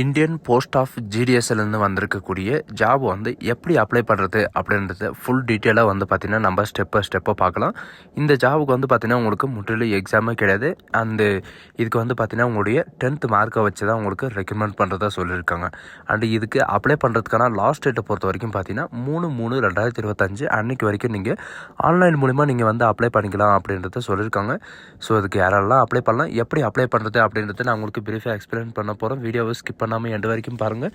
Indian post of ஜிடிஎஸ்லேருந்து வந்திருக்கக்கூடிய job வந்து எப்படி அப்ளை பண்ணுறது அப்படின்றத ஃபுல் டீட்டெயிலாக வந்து பார்த்திங்கன்னா நம்ம ஸ்டெப்பாக பார்க்கலாம். இந்த ஜாபுக்கு வந்து பார்த்திங்கன்னா உங்களுக்கு முற்றிலும் எக்ஸாமே கிடையாது. இதுக்கு வந்து பார்த்திங்கன்னா உங்களுடைய 10th மார்க்கை வச்சு தான் உங்களுக்கு ரெக்கமெண்ட் பண்ணுறதா சொல்லியிருக்காங்க. அண்டு இதுக்கு அப்ளை பண்ணுறதுக்கான லாஸ்ட் டேட்டை பொறுத்த வரைக்கும் பார்த்திங்கன்னா 3/3/2025 அன்றைக்கி வரைக்கும் நீங்கள் ஆன்லைன் மூலிமா நீங்கள் வந்து அப்ளை பண்ணிக்கலாம் அப்படின்றத சொல்லியிருக்காங்க. ஸோ இதுக்கு யாரெல்லாம் அப்ளை பண்ணலாம், எப்படி அப்ளை பண்ணுறது அப்படின்றத நான் உங்களுக்கு பிரீஃபாக எக்ஸ்பிளைன் பண்ண போகிறேன். வீடியோவை ஸ்கிப் பண்ணாமல் எண்டு வரைக்கும் பாருங்கள்.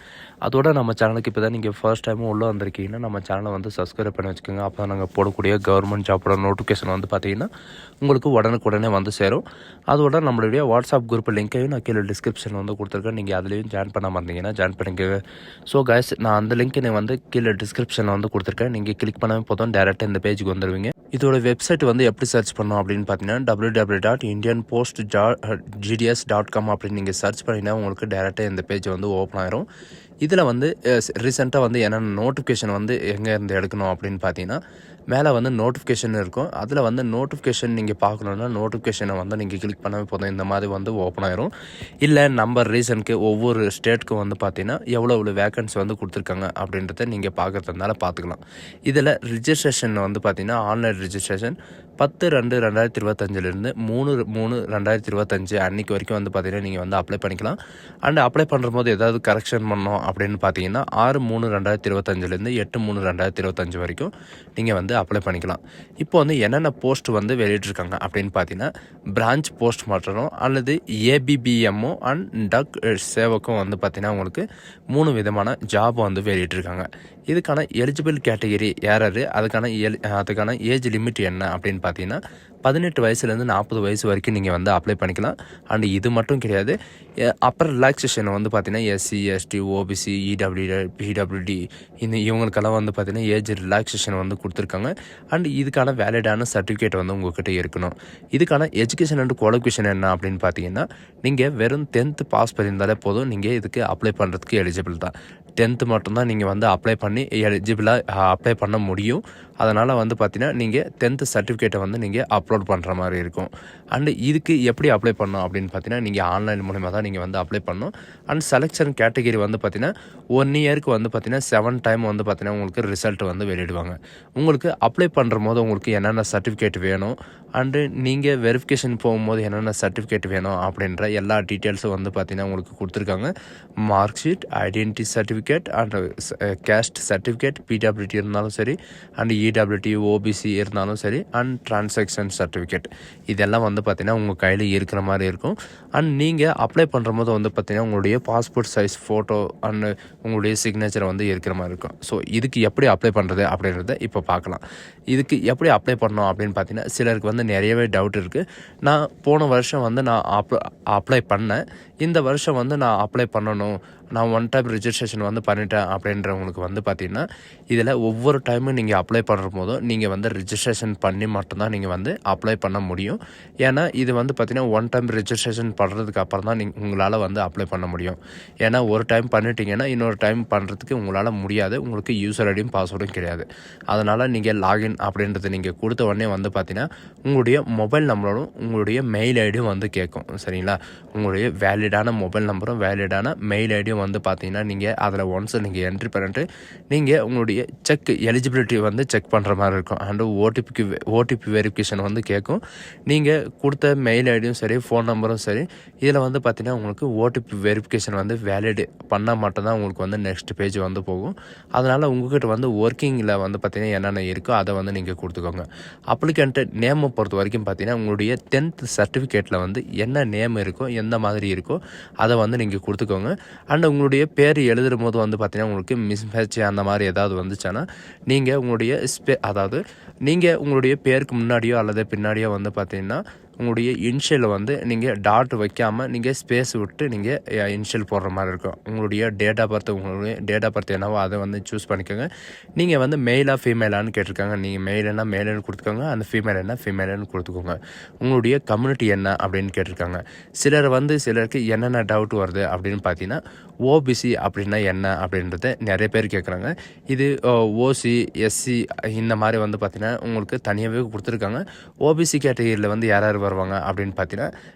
அதோட நம்ம சேனலுக்கு இப்போ தான் நீங்கள் ஃபர்ஸ்ட் டைமும் உள்ளே வந்திருக்கீங்கன்னா நம்ம சேனலை வந்து சப்ஸ்கிரைப் பண்ணி வச்சுக்கோங்க. அப்போ தான் நாங்கள் போடக்கூடிய கவர்மெண்ட் ஜாப்போட நோட்டிஃபிகேஷன் வந்து பார்த்திங்கன்னா உங்களுக்கு உடனுக்குடனே வந்து சேரும். அதோட நம்மளுடைய வாட்ஸ்அப் குரூப் லிங்க்கையும் நான் கீழே டிஸ்கிரிப்ஷன் வந்து கொடுத்துருக்கேன். நீங்கள் அதுலேயும் ஜாயின் பண்ணாமல் இருந்தீங்கன்னா ஜாயின் பண்ணிக்கோங்க. ஸோ கைஸ், நான் அந்த லிங்க்கை வந்து கீழே டிஸ்கிரிப்ஷனில் வந்து கொடுத்துருக்கேன். நீங்கள் கிளிக் பண்ணாமல் போதும் டேரெக்டாக இந்த பேஜுக்கு வந்துடுவீங்க. இதோட வெப்சைட் வந்து எப்படி சர்ச் பண்ணோம் அப்படின்னு பார்த்தீங்கன்னா www.indianpostgds.com அப்படின்னு நீங்கள் சர்ச் பண்ணிங்கன்னா உங்களுக்கு டேரெக்டாக இந்த பேஜ் வந்து ஓப்பன் ஆயிரும். இதில் வந்து ரீசெண்டாக வந்து என்னென்ன நோட்டிஃபிகேஷன் வந்து எங்கே இருந்து எடுக்கணும் அப்படின்னு பார்த்தீங்கன்னா மேலே வந்து நோட்டிஃபிகேஷன் இருக்கும். அதில் வந்து நோட்டிஃபிகேஷன் நீங்கள் பார்க்கணுன்னா நோட்டிஃபிகேஷனை வந்து நீங்கள் கிளிக் பண்ணவே போதும் இந்த மாதிரி வந்து ஓப்பன் ஆயிரும். இல்லை நம்பர் ரீசனுக்கு ஒவ்வொரு ஸ்டேட்டுக்கும் வந்து பார்த்தீங்கன்னா எவ்வளோ வேக்கன்சி வந்து கொடுத்துருக்காங்க அப்படின்றத நீங்கள் பார்க்குறதுனால பார்த்துக்கலாம். இதில் ரிஜிஸ்ட்ரேஷன் வந்து பார்த்தீங்கன்னா ஆன்லைன் ரிஜிஸ்ட்ரேஷன் 10/2/2025 3/3/2025 அன்றைக்கி வரைக்கும் வந்து பார்த்தீங்கன்னா நீங்கள் வந்து அப்ளை பண்ணிக்கலாம். அண்ட் அப்ளை பண்ணுற போது ஏதாவது கரெக்ஷன் பண்ணோம் அப்படின்னு பார்த்தீங்கன்னா 6/3/2025 8/3/2025 வரைக்கும் நீங்கள் வந்து அப்ளை பண்ணிக்கலாம். இப்போ வந்து என்னென்ன போஸ்ட் வந்து வெளியிட்டிருக்காங்க அப்படின்னு பார்த்தீங்கன்னா பிரான்ச் போஸ்ட் மாஸ்டரும் அல்லது ஏபிபிஎம்மோ அண்ட் டக் சேவக்கும் வந்து பார்த்தீங்கன்னா உங்களுக்கு 3 விதமான ஜாப் வந்து வெளியிட்டிருக்காங்க. இதுக்கான எலிஜிபிள் கேட்டகரி யாராரு, அதுக்கான ஏஜ் லிமிட் என்ன அப்படின்னு பார்த்தீங்கன்னா 18 வயசுலேருந்து 40 வயசு வரைக்கும் நீங்கள் வந்து அப்ளை பண்ணிக்கலாம். அண்ட் இது மட்டும் கிடையாது, அப்புறம் ரிலாக்ஸேஷன் வந்து பார்த்தீங்கன்னா எஸ்சி, எஸ்டி, ஓபிசி, இடபிள்யூ, பிடபிள்யூடி இவங்களுக்கெல்லாம் வந்து பார்த்தீங்கன்னா ஏஜ் ரிலாக்ஸேஷன் வந்து கொடுத்துருக்காங்க. அண்ட் இதுக்கான வேலிடான சர்டிஃபிகேட் வந்து உங்கள்கிட்ட இருக்கணும். இதுக்கான எஜுகேஷன் அண்ட் குவாலிஃபிகேஷன் என்ன அப்படின்னு பார்த்தீங்கன்னா நீங்கள் வெறும் 10th பாஸ் பண்ணியிருந்தாலே போதும், நீங்கள் இதுக்கு அப்ளை பண்ணுறதுக்கு எலிஜிபிள் தான். 10th மட்டும்தான் நீங்கள் வந்து அப்ளை பண்ணி எலிஜிபிளாக அப்ளை பண்ண முடியும். அதனால் வந்து பார்த்தீங்கன்னா நீங்கள் 10th சர்டிஃபிகேட்டை வந்து நீங்கள் அப்லோட் பண்ணுற மாதிரி இருக்கும். அண்டு இதுக்கு எப்படி அப்ளை பண்ணணும் அப்படின்னு பார்த்தீங்கன்னா நீங்கள் ஆன்லைன் மூலிமா தான் நீங்கள் வந்து அப்ளை பண்ணணும். அண்ட் செலெக்ஷன் கேட்டகரி வந்து பார்த்தீங்கன்னா 1 இயருக்கு வந்து பார்த்தீங்கன்னா 7 டைம் வந்து பார்த்தீங்கன்னா உங்களுக்கு ரிசல்ட் வந்து வெளியிடுவாங்க. உங்களுக்கு அப்ளை பண்ணுற போது உங்களுக்கு என்னென்ன சர்டிஃபிகேட் வேணும் அண்டு நீங்கள் வெரிஃபிகேஷன் போகும்போது என்னென்ன சர்டிஃபிகேட் வேணும் அப்படின்ற எல்லா டீட்டெயில்ஸும் வந்து பார்த்தீங்கன்னா உங்களுக்கு கொடுத்துருக்காங்க. Mark sheet, identity certificate and caste certificate, PWD இருந்தாலும் சரி அண்ட் இடபிள்யூடி, ஓபிசி இருந்தாலும் சரி அண்ட் டிரான்சாக்ஷன் சர்டிஃபிகேட் இதெல்லாம் வந்து பார்த்தீங்கன்னா உங்கள் கையில் இருக்கிற மாதிரி இருக்கும். அண்ட் நீங்கள் அப்ளை பண்ணுற போது வந்து பார்த்தீங்கன்னா உங்களுடைய பாஸ்போர்ட் சைஸ் ஃபோட்டோ அண்ட் உங்களுடைய சிக்னேச்சர் வந்து இருக்கிற மாதிரி இருக்கும். ஸோ இதுக்கு எப்படி அப்ளை பண்ணுறது அப்படின்றத இப்போ பார்க்கலாம். இதுக்கு எப்படி அப்ளை பண்ணணும் அப்படின்னு பார்த்தீங்கன்னா சிலருக்கு வந்து நிறையவே டவுட் இருக்குது. நான் போன வருஷம் வந்து நான் அப்ளை பண்ணேன், இந்த வருஷம் வந்து நான் அப்ளை பண்ணணும், நான் 1 டைம் ரிஜிஸ்ட்ரேஷன் வந்து பண்ணிட்டேன் அப்படின்றவங்களுக்கு வந்து பார்த்திங்கன்னா இதில் ஒவ்வொரு டைமும் நீங்கள் அப்ளை பண்ணுற போதும் நீங்கள் வந்து ரிஜிஸ்ட்ரேஷன் பண்ணி மட்டும்தான் நீங்கள் வந்து அப்ளை பண்ண முடியும். ஏன்னா இது வந்து பார்த்திங்கன்னா 1 டைம் ரிஜிஸ்ட்ரேஷன் பண்ணுறதுக்கு அப்புறம் தான் உங்களால் வந்து அப்ளை பண்ண முடியும். ஏன்னா ஒரு டைம் பண்ணிட்டீங்கன்னா இன்னொரு டைம் பண்ணுறதுக்கு உங்களால் முடியாது, உங்களுக்கு யூசர் ஐடியும் பாஸ்வேர்டும் கிடையாது. அதனால் நீங்கள் லாகின் அப்படின்றது நீங்கள் கொடுத்த உடனே வந்து பார்த்திங்கன்னா உங்களுடைய மொபைல் நம்பரும் உங்களுடைய மெயில் ஐடியும் வந்து கேட்கும். சரிங்களா, உங்களுடைய வேலிடான மொபைல் நம்பரும் வேலிடான மெயில் ஐடியும் வந்து பார்த்தீங்கன்னா நீங்கள் அதில் ஒன்ஸ் நீங்கள் என்ட்ரி பண்ணிட்டு நீங்கள் உங்களுடைய எலிஜிபிலிட்டி வந்து செக் பண்ணுற மாதிரி இருக்கும். அண்டு ஓடிபி வெரிஃபிகேஷன் வந்து கேட்கும். நீங்கள் கொடுத்த மெயில் ஐடியும் சரி ஃபோன் நம்பரும் சரி இதில் வந்து பார்த்தீங்கன்னா உங்களுக்கு ஓடிபி வெரிஃபிகேஷன் வந்து வேலிட் பண்ணால் மட்டும்தான் உங்களுக்கு வந்து நெக்ஸ்ட் பேஜ் வந்து போகும். அதனால் உங்கள்கிட்ட வந்து ஒர்க்கிங்கில் வந்து பார்த்தீங்கன்னா என்னென்ன இருக்கோ அதை வந்து நீங்கள் கொடுத்துக்கோங்க. அப்ளிகண்ட்டு நேமை பொறுத்த வரைக்கும் பார்த்தீங்கன்னா உங்களுடைய 10th சர்டிஃபிகேட்டில் வந்து என்ன நேம் இருக்கோ எந்த மாதிரி இருக்கோ அதை வந்து நீங்கள் கொடுத்துக்கோங்க. அண்ட் உங்களுடைய பேர் எழுதுகிற போது வந்து பார்த்தீங்கன்னா உங்களுக்கு மிஸ்மேட்ச் அந்த மாதிரி ஏதாவது வந்துச்சுன்னா நீங்கள் உங்களுடைய நீங்கள் உங்களுடைய பேருக்கு முன்னாடியோ அல்லது பின்னாடியோ வந்து பார்த்தீங்கன்னா உங்களுடைய இனிஷியலை வந்து நீங்கள் டாட் வைக்காமல் நீங்கள் ஸ்பேஸ் விட்டு நீங்கள் இனிஷியல் போடுற மாதிரி இருக்கும். உங்களுடைய டேட் ஆஃப் பர்த் என்னவோ அதை வந்து சூஸ் பண்ணிக்கோங்க. நீங்கள் வந்து மெயிலாக ஃபீமேலான்னு கேட்டிருக்காங்க, நீங்கள் மெயில்னா மெயிலுன்னு கொடுத்துக்கோங்க, அந்த ஃபீமேல்னா ஃபீமேலுன்னு கொடுத்துக்கோங்க. உங்களுடைய கம்யூனிட்டி என்ன அப்படின்னு கேட்டிருக்காங்க. சிலருக்கு என்னென்ன டவுட் வருது அப்படின்னு பார்த்தீங்கன்னா ஓபிசி அப்படின்னா என்ன அப்படின்றத நிறைய பேர் கேட்குறாங்க. இது ஓசி, எஸ்சி இந்த மாதிரி வந்து பார்த்தீங்கன்னா உங்களுக்கு தனியாகவே கொடுத்துருக்காங்க. ஓபிசி கேட்டகரியில் வந்து யார் வருவாங்க அப்படின்னு பார்த்தீங்கன்னா,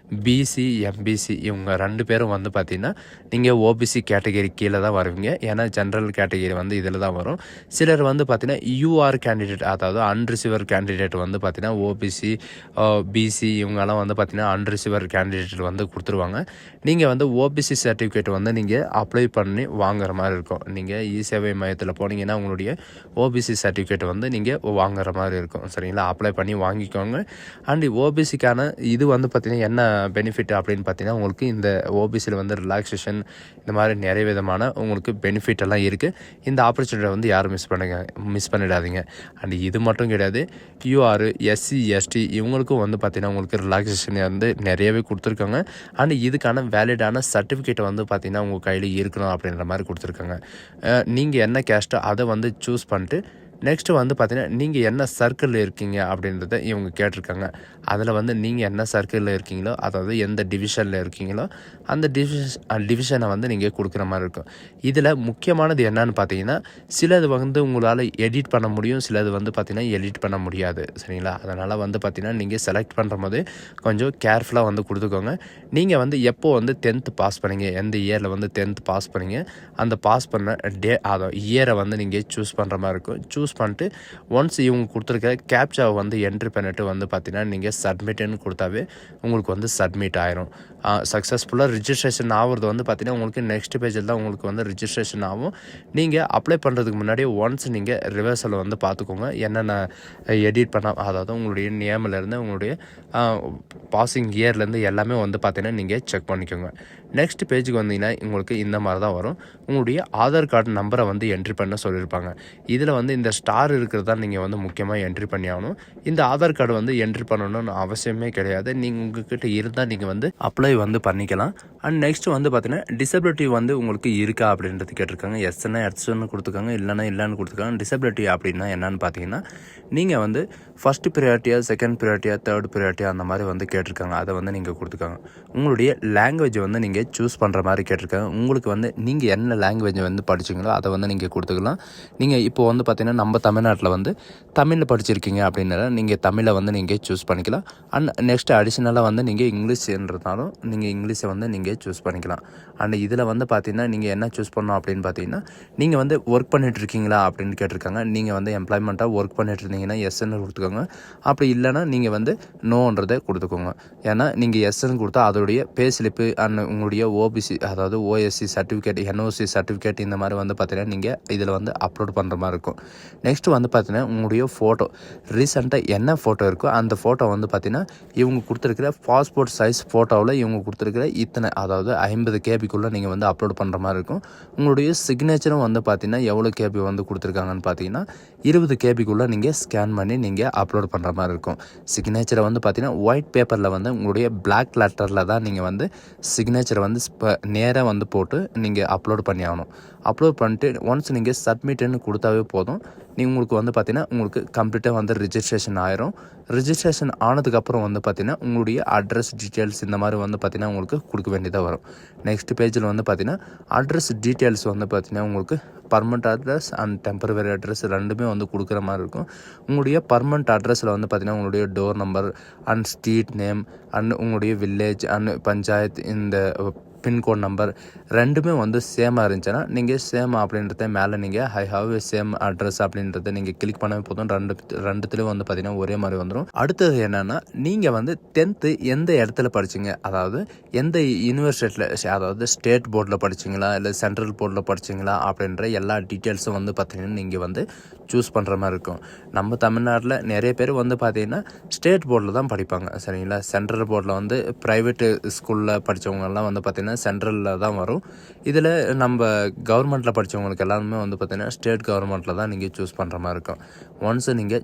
பிசி, எம்பிசி இவங்க 2 பேரும் வந்து பார்த்தீங்கன்னா, நீங்கள் ஓபிசி கேட்டகரி கீழே தான் வருவீங்க. ஏன்னா ஜென்ரல் கேட்டகரி வந்து இதில தான் வரும். சிலர் வந்து பார்த்தீங்கன்னா, யூஆர் கேண்டிடேட் அதாவது அன்ரிசீவர் கேண்டிடேட் வந்து பார்த்தீங்கன்னா, ஓபிசி, பிசி இவங்கெல்லாம் வந்து பார்த்தீங்கன்னா, அன்ரிசீவர் கேண்டிடேட் வந்து கொடுத்துருவாங்க. நீங்கள் வந்து ஓபிசி சர்டிஃபிகேட் வந்து நீங்கள் அப்ளை பண்ணி வாங்குற மாதிரி இருக்கும். நீங்கள் இ-சேவை மையத்தில் போனீங்கன்னா, உங்களுடைய ஓபிசி சர்டிஃபிகேட் வந்து நீங்கள் வாங்குற மாதிரி இருக்கும். சரிங்களா? அப்ளை பண்ணி வாங்கிக்கோங்க. அண்ட் ஓபிசிக்கான இது வந்து பார்த்தீங்கன்னா, என்ன பெனிஃபிட் அப்படின்னு பார்த்தீங்கன்னா, உங்களுக்கு இந்த ஓபிசியில் வந்து ரிலாக்ஸேஷன் இந்த மாதிரி நிறைய விதமான உங்களுக்கு பெனிஃபிட் எல்லாம் இருக்குது. இந்த ஆப்பர்ச்சுனிட்டியை வந்து யாரும் மிஸ் பண்ணிடாதீங்க. அண்ட் இது மட்டும் கிடையாது, யூஆர், எஸ்சி, எஸ்டி இவங்களுக்கும் வந்து பார்த்தீங்கன்னா, உங்களுக்கு ரிலாக்ஸேஷன் வந்து நிறையவே கொடுத்துருக்காங்க. அண்ட் இதுக்கான வேலிடான சர்டிஃபிகேட் வந்து பார்த்தீங்கன்னா, உங்கள் கையில் இருக்கணும் அப்படின்ற மாதிரி கொடுத்துருக்காங்க. நீங்கள் என்ன கேஸ்ட்டோ அதை வந்து சூஸ் பண்ணிட்டு நெக்ஸ்ட்டு வந்து பார்த்தீங்கன்னா, நீங்கள் என்ன சர்க்கிளில் இருக்கீங்க அப்படின்றத இவங்க கேட்டிருக்காங்க. அதில் வந்து நீங்கள் என்ன சர்க்கிளில் இருக்கீங்களோ, அதாவது எந்த டிவிஷனில் இருக்கீங்களோ அந்த டிவிஷனை வந்து நீங்கள் கொடுக்குற மாதிரி இருக்கும். இதில் முக்கியமானது என்னன்னு பார்த்தீங்கன்னா, சிலது வந்து உங்களால் எடிட் பண்ண முடியும், சிலது வந்து பார்த்தீங்கன்னா எடிட் பண்ண முடியாது. சரிங்களா? அதனால் வந்து பார்த்தீங்கன்னா, நீங்கள் செலக்ட் பண்ணும்போது கொஞ்சம் கேர்ஃபுல்லாக வந்து கொடுத்துக்கோங்க. நீங்கள் வந்து எப்போ வந்து 10th பாஸ் பண்ணீங்க, எந்த இயரில் வந்து 10th பாஸ் பண்ணீங்க, அந்த பாஸ் பண்ண அதை இயரை வந்து நீங்கள் சூஸ் பண்ணுற மாதிரி இருக்கும். சூஸ் பண்ணிட்டு ஒன்ஸ் இவங்க கொடுத்துருக்க கேப்சாவை வந்து என்ட்ரி பண்ணிட்டு வந்து பார்த்தீங்கன்னா, நீங்கள் சப்மிட்டுன்னு கொடுத்தாவே உங்களுக்கு வந்து சப்மிட் ஆயிரும். சக்ஸஸ்ஃபுல்லாக ரிஜிஸ்ட்ரேஷன் ஆகிறது வந்து பார்த்தீங்கன்னா, உங்களுக்கு நெக்ஸ்ட் பேஜில் தான் உங்களுக்கு வந்து ரிஜிஸ்ட்ரேஷன் ஆகும். நீங்கள் அப்ளை பண்ணுறதுக்கு முன்னாடி ஒன்ஸ் நீங்கள் ரிவர்ஸில் வந்து பார்த்துக்கோங்க. என்னென்ன எடிட் பண்ண அதாவது உங்களுடைய நேம்லேருந்து உங்களுடைய பாசிங் இயர்லேருந்து எல்லாமே வந்து பார்த்தீங்கன்னா, நீங்கள் செக் பண்ணிக்கோங்க. நெக்ஸ்ட் பேஜுக்கு வந்தீங்கன்னா, உங்களுக்கு இந்த மாதிரி தான் வரும். உங்களுடைய ஆதார் கார்டு நம்பரை வந்து என்ட்ரி பண்ண சொல்லியிருப்பாங்க. இதில் வந்து இந்த ஸ்டார் இருக்கிறதா நீங்கள் வந்து முக்கியமாக என்ட்ரி பண்ணி ஆகணும். இந்த ஆதார் கார்டு வந்து என்ட்ரி பண்ணணும்னு அவசியமே கிடையாது. நீங்கள் உங்ககிட்ட இருந்தால் நீங்கள் வந்து அப்ளை வந்து பண்ணிக்கலாம். அண்ட் நெக்ஸ்ட் வந்து பார்த்தீங்கன்னா, டிசபிலிட்டி வந்து உங்களுக்கு இருக்கா அப்படின்றது கேட்டிருக்காங்க. எஸ்ன்னா எஸ்ன்னு கொடுத்துருக்காங்க, இல்லைன்னா இல்லைன்னு கொடுத்துருக்காங்க. டிசபிலிட்டி அப்படின்னா என்னன்னு பார்த்தீங்கன்னா, நீங்கள் வந்து ஃபஸ்ட்டு ப்ரையாரிட்டியா, செகண்ட் ப்ரையாரிட்டியா, தேர்ட் ப்ரையாரிட்டியா அந்த மாதிரி வந்து கேட்டிருக்காங்க. அதை வந்து நீங்கள் கொடுத்துருக்காங்க. உங்களுடைய லாங்குவேஜ் வந்து நீங்கள் சூஸ் பண்ணுற மாதிரி கேட்டிருக்காங்க. உங்களுக்கு வந்து நீங்கள் என்ன லாங்குவேஜ் வந்து படிச்சிங்களோ அதை வந்து நீங்கள் கொடுத்துக்கலாம். நீங்கள் இப்போ வந்து பார்த்தீங்கன்னா, நம்ம தமிழ்நாட்டில் வந்து தமிழில் படிச்சிருக்கீங்க அப்படின்னா நீங்கள் தமிழை வந்து நீங்கள் சூஸ் பண்ணிக்கலாம். அண்ட் நெக்ஸ்ட் அடிஷ்னலாக வந்து நீங்கள் இங்கிலீஷ்ன்றதாலும் நீங்கள் இங்கிலீஷை வந்து நீங்கள் சூஸ் பண்ணிக்கலாம். அண்ட் இதில் வந்து பார்த்தீங்கன்னா, நீங்கள் என்ன சூஸ் பண்ணணும் அப்படின்னு பார்த்தீங்கன்னா, நீங்கள் வந்து ஒர்க் பண்ணிட்டு இருக்கீங்களா அப்படின்னு கேட்டிருக்காங்க. நீங்கள் வந்து எம்ப்ளாய்மெண்ட்டாக ஒர்க் பண்ணிட்டு இருந்தீங்கன்னா எஸ்ன்னு கொடுத்துக்கோங்க. அப்படி இல்லைன்னா நீங்கள் வந்து நோன்றதை கொடுத்துக்கோங்க. ஏன்னா நீங்கள் எஸ்ன்னு கொடுத்தா அதோடைய பே ஸ்லிப்பு அண்ட் உங்களுடைய ஓபிசி அதாவது ஓஎஸ்சி சர்டிஃபிகேட், என்ஓசி சர்டிஃபிகேட் இந்த மாதிரி வந்து பார்த்தீங்கன்னா, நீங்கள் இதில் வந்து அப்லோட் பண்ணுற மாதிரி இருக்கும். நெக்ஸ்ட் வந்து பார்த்தீங்கன்னா, உங்களுடைய ஃபோட்டோ ரீசெண்டாக என்ன ஃபோட்டோ இருக்கோ அந்த ஃபோட்டோ வந்து பார்த்தீங்கன்னா, இவங்க கொடுத்துருக்கிற பாஸ்போர்ட் சைஸ் ஃபோட்டோவில் இவங்க கொடுத்துருக்கிற இத்தனை அதாவது 50 கேபிக்குள்ளே நீங்கள் வந்து அப்லோட் பண்ணுற மாதிரி இருக்கும். உங்களுடைய சிக்னேச்சரும் வந்து பார்த்தீங்கன்னா, எவ்வளோ கேபி வந்து கொடுத்துருக்காங்கன்னு பார்த்தீங்கன்னா, 20 கேபிக்குள்ளே நீங்கள் ஸ்கேன் பண்ணி நீங்கள் அப்லோட் பண்ணுற மாதிரி இருக்கும். சிக்னேச்சரை வந்து பார்த்தீங்கன்னா, ஒயிட் பேப்பரில் வந்து உங்களுடைய பிளாக் லெட்டரில் தான் நீங்கள் வந்து சிக்னேச்சரை வந்து நேராக வந்து போட்டு நீங்கள் அப்லோட் பண்ணி ஆகணும். அப்லோட் பண்ணிட்டு ஒன்ஸ் நீங்கள் சப்மிட்டுன்னு கொடுத்தாவே போதும். உங்களுக்கு வந்து பார்த்தீங்கன்னா, உங்களுக்கு கம்ப்ளீட்டாக வந்து ரிஜிஸ்ட்ரேஷன் ஆயிரும். ரிஜிஸ்ட்ரேஷன் ஆனதுக்கப்புறம் வந்து பார்த்தீங்கன்னா, உங்களுடைய அட்ரஸ் டீட்டெயில்ஸ் இந்த மாதிரி வந்து பார்த்தீங்கன்னா, உங்களுக்கு கொடுக்க வேண்டியதாக வரும். நெக்ஸ்ட் பேஜில் வந்து பார்த்தீங்கன்னா, அட்ரஸ் டீட்டெயில்ஸ் வந்து பார்த்தீங்கன்னா, உங்களுக்கு permanent address and temporary address ரெண்டுமே வந்து கொடுக்குற மாதிரி இருக்கும். உங்களுடைய பர்மனெண்ட் அட்ரஸில் வந்து பார்த்தீங்கன்னா, உங்களுடைய door number and street name and உங்களுடைய வில்லேஜ் அண்ட் பஞ்சாயத்து இந்த பின்கோட் நம்பர் ரெண்டுமே வந்து சேமாக இருந்துச்சுன்னா நீங்கள் சேம் அப்படின்றத மேலே நீங்கள் I have a same address அப்படின்றத நீங்கள் கிளிக் பண்ணவே போதும். ரெண்டுத்துலேயும் வந்து பார்த்தீங்கன்னா ஒரே மாதிரி வந்துடும். அடுத்தது என்னென்னா, நீங்கள் வந்து 10th எந்த இடத்துல படிச்சிங்க, அதாவது எந்த யூனிவர்சிட்டியில் அதாவது ஸ்டேட் போர்டில் படிச்சிங்களா இல்லை சென்ட்ரல் போர்டில் படிச்சிங்களா அப்படின்ற எல்லா டீட்டெயில்ஸும் வந்து பார்த்தீங்கன்னா நீங்கள் வந்து சூஸ் பண்ணுற மாதிரி இருக்கும். நம்ம தமிழ்நாட்டில் நிறைய பேர் வந்து பார்த்தீங்கன்னா ஸ்டேட் போர்டில் தான் படிப்பாங்க. சரிங்களா? சென்ட்ரல் போர்டில் வந்து ப்ரைவேட்டு ஸ்கூலில் படித்தவங்கெல்லாம் வந்து பார்த்திங்கன்னா சென்ட்ரலில் தான் வரும். இதில் நம்ம கவர்மெண்ட்டில் படித்தவங்களுக்கு எல்லாருமே வந்து பார்த்திங்கன்னா ஸ்டேட் கவர்மெண்ட்டில் தான் நீங்கள் சூஸ் பண்ணுற மாதிரி இருக்கும். ஒன்ஸ் நீங்கள்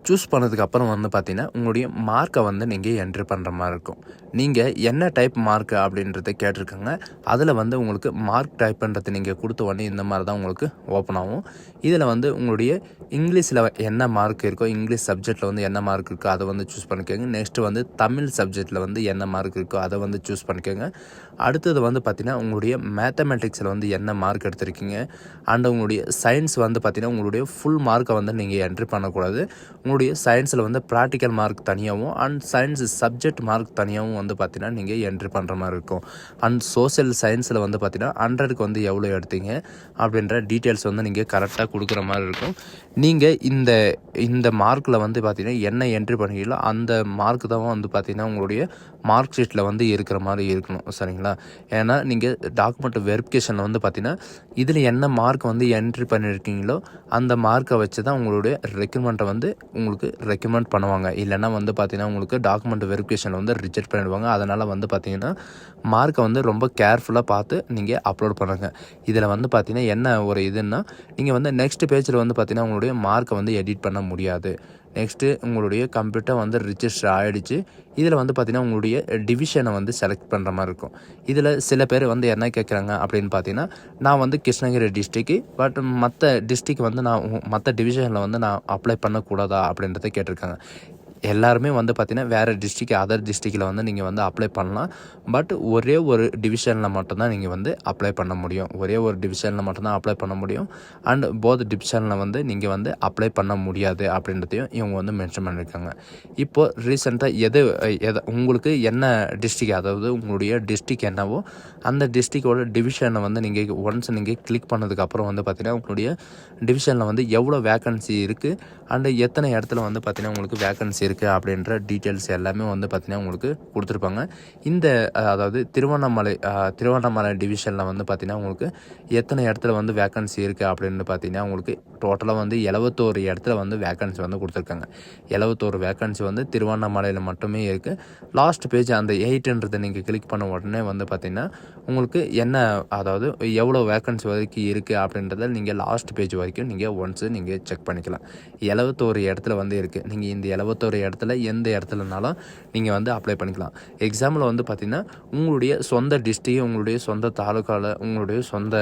சூஸ் பண்ணதுக்கப்புறம் வந்து பார்த்திங்கன்னா, உங்களுடைய மார்க்கை வந்து நீங்கள் என்ட்ரி பண்ணுற மாதிரி இருக்கும். நீங்கள் என்ன டைப் மார்க்கு அப்படின்றத கேட்டிருக்காங்க. அதில் வந்து உங்களுக்கு மார்க் டைப்புன்றது நீங்கள் கொடுத்த உடனே இந்த மாதிரி தான் உங்களுக்கு ஓப்பன் ஆகும். இதில் வந்து உங்களுடைய இங்கிலீஷில் என்ன மார்க் இருக்கோ, இங்கிலீஷ் சப்ஜெக்டில் வந்து என்ன மார்க் இருக்கோ அதை வந்து சூஸ் பண்ணிக்கோங்க. நெக்ஸ்ட்டு வந்து தமிழ் சப்ஜெக்டில் வந்து என்ன மார்க் இருக்கோ அதை வந்து சூஸ் பண்ணிக்கோங்க. அடுத்தது வந்து பார்த்திங்கன்னா உங்களுடைய மேத்தமெட்டிக்ஸில் வந்து என்ன மார்க் எடுத்திருக்கீங்க அண்ட் உங்களுடைய சயின்ஸ் வந்து பார்த்திங்கன்னா உங்களுடைய ஃபுல் மார்க்கை வந்து நீங்கள் என்ட்ரி பண்ணக்கூடாது. உங்களுடைய சயின்ஸில் வந்து ப்ராக்டிக்கல் மார்க் தனியாகவும் அண்ட் சயின்ஸ் சப்ஜெக்ட் மார்க் தனியாகவும் வந்து பார்த்திங்கன்னா நீங்கள் என்ட்ரி பண்ணுற மாதிரி இருக்கும். அண்ட் சோஷியல் சயின்ஸில் வந்து பார்த்திங்கன்னா 100க்கு வந்து எவ்வளோ எடுத்தீங்க அப்படின்ற டீட்டெயில்ஸ் வந்து நீங்கள் கரெக்டாக கொடுக்குற மாதிரி இருக்கும். நீங்கள் இந்த மார்க்கில் வந்து பார்த்திங்கன்னா என்ன என்ட்ரி பண்ணுறீங்களோ அந்த மார்க் தான் வந்து பார்த்திங்கன்னா உங்களுடைய மார்க் ஷீட்டில் வந்து இருக்கிற மாதிரி இருக்கணும். சரிங்களா? ஏன்னா நீங்கள் டாக்குமெண்ட் வெரிஃபிகேஷனில் வந்து பார்த்திங்கன்னா இதில் என்ன மார்க் வந்து என்ட்ரி பண்ணியிருக்கீங்களோ அந்த மார்க்கை வச்சு தான் உங்களுடைய ரெக்ரூட்மெண்ட்டை வந்து உங்களுக்கு ரெக்கமெண்ட் பண்ணுவாங்க. இல்லைன்னா வந்து பார்த்திங்கன்னா உங்களுக்கு டாக்குமெண்ட் வெரிஃபிகேஷனில் வந்து ரிஜெக்ட் பண்ணிடுவாங்க. அதனால் வந்து பார்த்திங்கன்னா மார்க்கை வந்து ரொம்ப கேர்ஃபுல்லாக பார்த்து நீங்கள் அப்லோட் பண்ணுங்கள். இதில் வந்து பார்த்திங்கன்னா என்ன ஒரு இதுன்னா நீங்கள் வந்து நெக்ஸ்ட் பேஜில் வந்து பார்த்திங்கன்னா உங்களுடைய மார்க்கை வந்து எடிட் பண்ண முடியாது. நெக்ஸ்ட்டு உங்களுடைய கம்ப்யூட்டர் வந்து ரிஜிஸ்டர் ஆகிடுச்சு. இதில் வந்து பார்த்திங்கன்னா உங்களுடைய டிவிஷனை வந்து செலக்ட் பண்ணுற மாதிரி இருக்கும். இதில் சில பேர் வந்து என்ன கேட்குறாங்க அப்படின்னு பார்த்தீங்கன்னா நான் வந்து கிருஷ்ணகிரி டிஸ்ட்ரிக்கு பட் மற்ற டிஸ்ட்ரிக் வந்து மற்ற டிவிஷனில் வந்து நான் அப்ளை பண்ணக்கூடாதா அப்படின்றத கேட்டிருக்காங்க. எல்லாருமே வந்து பார்த்திங்கன்னா வேறு டிஸ்ட்ரிக் அதர் டிஸ்ட்ரிக்டில் வந்து நீங்கள் வந்து அப்ளை பண்ணலாம். பட் ஒரே ஒரு டிவிஷனில் மட்டும்தான் நீங்கள் வந்து அப்ளை பண்ண முடியும். ஒரே ஒரு டிவிஷனில் மட்டும்தான் அப்ளை பண்ண முடியும். அண்ட் போத் டிவிஷனில் வந்து நீங்கள் வந்து அப்ளை பண்ண முடியாது அப்படின்றதையும் இவங்க வந்து மென்ஷன் பண்ணியிருக்காங்க. இப்போது ரீசெண்டாக எது உங்களுக்கு என்ன டிஸ்ட்ரிக், அதாவது உங்களுடைய டிஸ்ட்ரிக் என்னவோ அந்த டிஸ்ட்ரிக்டோட டிவிஷனை வந்து நீங்கள் ஒன்ஸ் நீங்கள் கிளிக் பண்ணதுக்கப்புறம் வந்து பார்த்திங்கன்னா உங்களுடைய டிவிஷனில் வந்து எவ்வளோ வேக்கன்சி இருக்குது அண்டு எத்தனை இடத்துல வந்து பார்த்திங்கன்னா உங்களுக்கு வேக்கன்சி இருக்குது அப்படின்ற டீட்டெயில்ஸ் எல்லாமே வந்து பார்த்திங்கன்னா உங்களுக்கு கொடுத்துருப்பாங்க. அதாவது திருவண்ணாமலை டிவிஷனில் வந்து பார்த்திங்கன்னா உங்களுக்கு எத்தனை இடத்துல வந்து வேக்கன்சி இருக்குது அப்படின்னு பார்த்திங்கன்னா உங்களுக்கு டோட்டலாக வந்து 71 இடத்துல வந்து வேக்கன்சி வந்து கொடுத்துருக்காங்க. 71 வேக்கன்சி வந்து திருவண்ணாமலையில் மட்டுமே இருக்குது. லாஸ்ட் பேஜ் அந்த 8ன்றதை நீங்கள் கிளிக் பண்ண உடனே வந்து பார்த்திங்கன்னா உங்களுக்கு அதாவது எவ்வளோ வேக்கன்சி வரைக்கும் இருக்குது அப்படின்றத நீங்கள் லாஸ்ட் பேஜ் வரைக்கும் நீங்கள் ஒன்ஸு நீங்கள் செக் பண்ணிக்கலாம். 71 இடத்துல வந்து இருக்குது. நீங்கள் இந்த 71 இடத்துல எந்த இடத்துலனாலும் நீங்கள் வந்து அப்ளை பண்ணிக்கலாம். எக்ஸாம்பிள் வந்து பார்த்திங்கன்னா உங்களுடைய சொந்த டிஸ்ட்ரிக்ட், உங்களுடைய சொந்த தாலுக்காவில், உங்களுடைய சொந்த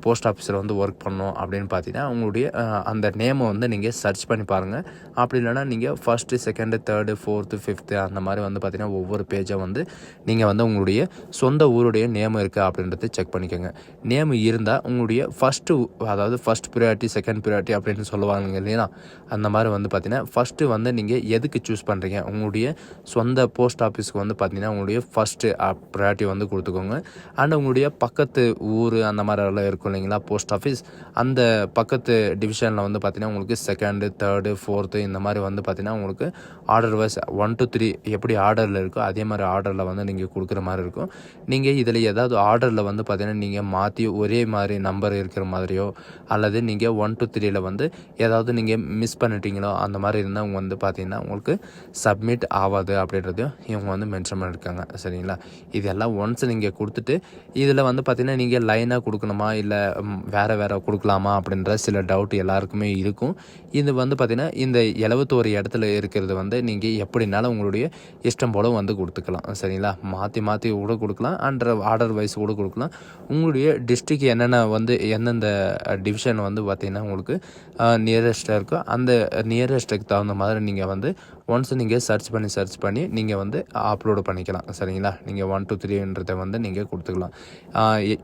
போஸ்ட் ஆஃபீஸில் வந்து ஒர்க் பண்ணணும் அப்படின்னு பார்த்தீங்கன்னா உங்களுடைய அந்த நேமை வந்து நீங்கள் சர்ச் பண்ணி பாருங்கள். அப்படி இல்லைனா நீங்கள் first, second, third, fourth, fifth அந்த மாதிரி வந்து பார்த்திங்கன்னா ஒவ்வொரு பேஜை வந்து நீங்கள் வந்து உங்களுடைய சொந்த ஊருடைய நேம் இருக்குது அப்படின்றத செக் பண்ணிக்கோங்க. நேம் இருந்தால் உங்களுடைய அதாவது ஃபஸ்ட் ப்ரியாரிட்டி, செகண்ட் ப்ரியாரிட்டி அப்படின்னு சொல்லுவாங்க இல்லையா, அந்த மாதிரி வந்து பார்த்திங்கன்னா ஃபஸ்ட்டு வந்து நீங்கள் எதுக்கு சூஸ் பண்ணுறீங்க, உங்களுடைய சொந்த போஸ்ட் ஆஃபீஸ்க்கு வந்து பார்த்திங்கன்னா உங்களுடைய ஃபஸ்ட்டு ப்ரியாரிட்டி வந்து கொடுத்துக்கோங்க. அண்ட் உங்களுடைய பக்கத்து ஊர் அந்த மாதிரிலாம் இருக்கும் இல்லைங்களா போஸ்ட் ஆஃபீஸ், அந்த பக்கத்து டிவிஷனில் வந்து பார்த்திங்கன்னா உங்களுக்கு செகண்டு, தேர்டு, ஃபோர்த்து இந்த மாதிரி வந்து பார்த்திங்கன்னா உங்களுக்கு ஆர்டர் வைஸ் 1 to 3 எப்படி ஆர்டரில் இருக்கோ அதே மாதிரி ஆர்டரில் வந்து நீங்கள் கொடுக்குற மாதிரி இருக்கும். நீங்கள் இதில் ஏதாவது ஆர்டரில் வந்து பார்த்திங்கன்னா நீங்கள் மாற்றி ஒரே மாதிரி நம்பர் இருக்கிற மாதிரியோ அல்லது நீங்கள் 1 to 3ல் வந்து ஏதாவது நீங்கள் மிஸ் பண்ணிட்டீங்களோ அந்த மாதிரி இருந்தால் அவங்க வந்து பார்த்திங்கன்னா உங்களுக்கு சப்மிட் ஆகாது அப்படின்றதையும் இவங்க வந்து மென்ஷன் பண்ணியிருக்காங்க. சரிங்களா? இதெல்லாம் ஒன்ஸ் நீங்கள் கொடுத்துட்டு இதில் வந்து பார்த்திங்கன்னா நீங்கள் லைனாக கொடுக்கணுமா இல்லை வேறு கொடுக்கலாமா அப்படின்ற சில டவுட் எல்லாருக்குமே இருக்கும். இது வந்து பார்த்திங்கன்னா இந்த 71 இடத்துல இருக்கிறது வந்து நீங்கள் எப்படினாலும் உங்களுடைய இஷ்டம் போல் வந்து கொடுத்துக்கலாம். சரிங்களா? மாற்றி கூட கொடுக்கலாம், ஆர்டர் வைஸ் கூட கொடுக்கலாம். உங்களுடைய டிஸ்ட்ரிக் எந்தெந்த டிவிஷன் வந்து பார்த்திங்கன்னா உங்களுக்கு நியரஸ்ட்டாக இருக்கோ அந்த நியரஸ்ட்டுக்கு தகுந்த மாதிரி நீங்கள் வந்து ஒன்ஸ் நீங்கள் சர்ச் பண்ணி நீங்கள் வந்து அப்லோடு பண்ணிக்கலாம். சரிங்களா? நீங்கள் 1 to 3ன்றதை வந்து நீங்கள் கொடுத்துக்கலாம்.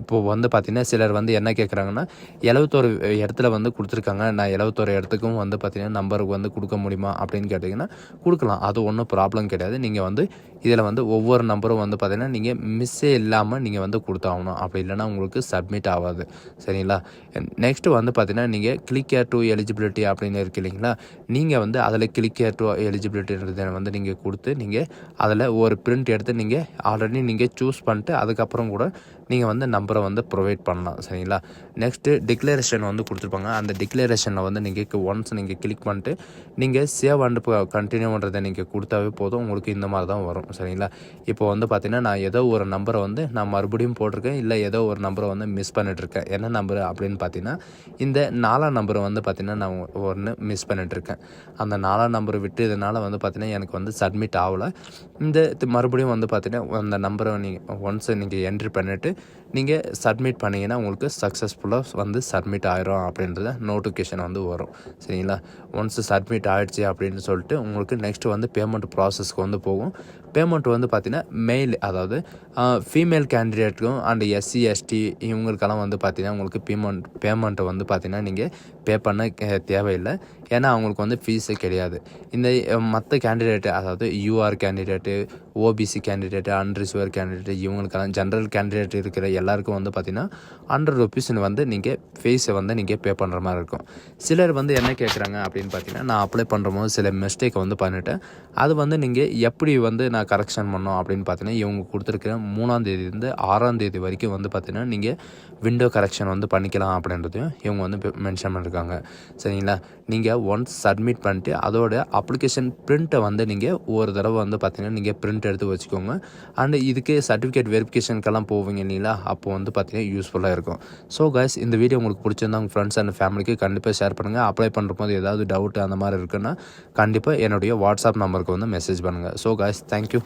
இப்போது வந்து பார்த்திங்கன்னா சிலர் வந்து என்ன கேட்குறாங்கன்னா 71 இடத்துல வந்து கொடுத்துருக்காங்க, நான் 71 இடத்துக்கும் வந்து பார்த்திங்கன்னா நம்பருக்கு வந்து கொடுக்க முடியுமா அப்படின்னு கேட்டிங்கன்னா கொடுக்கலாம். அது ஒன்றும் ப்ராப்ளம் கிடையாது. நீங்கள் வந்து இதில் வந்து ஒவ்வொரு நம்பரும் வந்து பார்த்திங்கன்னா நீங்கள் மிஸ்ஸே இல்லாமல் நீங்கள் வந்து கொடுத்தாகணும். அப்படி இல்லைனா உங்களுக்கு சப்மிட் ஆகாது. சரிங்களா? நெக்ஸ்ட்டு வந்து பார்த்திங்கன்னா நீங்கள் கிளிக் ஹியர் டு எலிஜிபிலிட்டி அப்படின்னு இருக்கு இல்லைங்களா, நீங்கள் வந்து அதில் கிளிக் ஹியர் டு எலிஜிபிலிட்டின்றதை வந்து நீங்கள் கொடுத்து நீங்கள் அதில் ஒரு பிரிண்ட் எடுத்து நீங்கள் ஆல்ரெடி நீங்கள் சூஸ் பண்ணிட்டு அதுக்கப்புறம் கூட நீங்கள் வந்து நம்பரை வந்து ப்ரொவைட் பண்ணலாம். சரிங்களா? நெக்ஸ்ட்டு டிக்ளரேஷன் வந்து கொடுத்துருப்பாங்க. அந்த டிக்ளரேஷனில் வந்து நீங்கள் ஒன்ஸ் நீங்கள் கிளிக் பண்ணிட்டு நீங்கள் சேவ் அண்ட் கண்டினியூன்றதை நீங்கள் கொடுத்தாவே போதும். உங்களுக்கு இந்த மாதிரி தான் வரும். சரிங்களா? இப்போ வந்து பார்த்திங்கன்னா நான் ஏதோ ஒரு நம்பரை வந்து நான் மறுபடியும் போட்டிருக்கேன், இல்லை ஏதோ ஒரு நம்பரை வந்து மிஸ் பண்ணிட்டுருக்கேன். என்ன நம்பரு அப்படின்னு பார்த்தீங்கன்னா இந்த 4ஆம் நம்பரை வந்து பார்த்திங்கன்னா நான் ஒன்று மிஸ் பண்ணிட்டுருக்கேன். அந்த 4ஆம் நம்பரை விட்டு இதனால் வந்து பார்த்திங்கன்னா எனக்கு வந்து சப்மிட் ஆகலை. மறுபடியும் வந்து பார்த்திங்கன்னா அந்த நம்பரை நீங்கள் ஒன்ஸ் நீங்கள் என்ட்ரி பண்ணிவிட்டு நீங்கள் சப்மிட் பண்ணிங்கன்னா உங்களுக்கு சக்ஸஸ்ஃபுல்லாக வந்து சப்மிட் ஆயிரும் அப்படின்றத நோட்டிஃபிகேஷன் வந்து வரும். சரிங்களா? ஒன்ஸ் சப்மிட் ஆகிடுச்சு அப்படின்னு சொல்லிட்டு உங்களுக்கு நெக்ஸ்ட்டு வந்து பேமெண்ட் ப்ராசஸ்க்கு வந்து போகும். பேமெண்ட் வந்து பார்த்திங்கன்னா மெயில், அதாவது ஃபீமேல் கேண்டிடேட்டுக்கும் அண்ட் எஸ்சி எஸ்டி இவங்களுக்கெல்லாம் வந்து பார்த்திங்கன்னா உங்களுக்கு பேமெண்ட்டை வந்து பார்த்திங்கன்னா நீங்கள் பே பண்ண தேவையில்லை. ஏன்னா அவங்களுக்கு வந்து ஃபீஸே கிடையாது. இந்த மற்ற கேண்டிடேட்டு, அதாவது UR candidate, OBC candidate, unreserved candidate இவங்களுக்கெல்லாம் ஜென்ரல் கேண்டிடேட் இருக்கிற எல்லாருக்கும் வந்து பார்த்திங்கன்னா ₹100 வந்து நீங்கள் ஃபீஸை வந்து நீங்கள் பே பண்ணுற மாதிரி இருக்கும். சிலர் வந்து என்ன கேட்குறாங்க அப்படின்னு பார்த்தீங்கன்னா, நான் அப்ளை பண்ணும்போது சில மிஸ்டேக் வந்து பண்ணிவிட்டேன், அது வந்து நீங்கள் எப்படி வந்து நான் கரெக்ஷன் பண்ணோம் அப்படின்னு பார்த்தீங்கன்னா, இவங்க கொடுத்துருக்கிற 3ஆம் தேதியிலேருந்து 6ஆம் தேதி வரைக்கும் வந்து பார்த்தீங்கன்னா நீங்கள் விண்டோ கரெக்ஷன் வந்து பண்ணிக்கலாம் அப்படின்றதையும் இவங்க வந்து மென்ஷன் பண்ணியிருக்காங்க. சரிங்களா? நீங்கள் ஒன்ஸ் சப்மிட் பண்ணிட்டு அதோட அப்ளிகேஷன் பிரிண்ட்டை வந்து நீங்கள் ஒரு தடவை வந்து பார்த்தீங்கன்னா நீங்கள் பிரிண்ட் எடுத்து வச்சுக்கோங்க. அண்ட் இதுக்கு சர்டிஃபிகேட் வெரிஃபிகேஷனுக்கெல்லாம் போவீங்க இல்லைங்களா, அப்போ வந்து பார்த்தீங்கன்னா யூஸ்ஃபுல்லாக இருக்கும். ஸோ கைஸ், இந்த வீடியோ உங்களுக்கு பிடிச்சிருந்தா உங்கள் ஃப்ரெண்ட்ஸ் அண்ட் ஃபேமிலிக்கு கண்டிப்பாக ஷேர் பண்ணுங்கள். அப்ளை பண்ணும்போது ஏதாவது டவுட் அந்த மாதிரி இருக்குன்னா கண்டிப்பாக என்னுடைய வாட்ஸ்அப் நம்பருக்கு வந்து மெசேஜ் பண்ணுங்கள். So guys, thank you.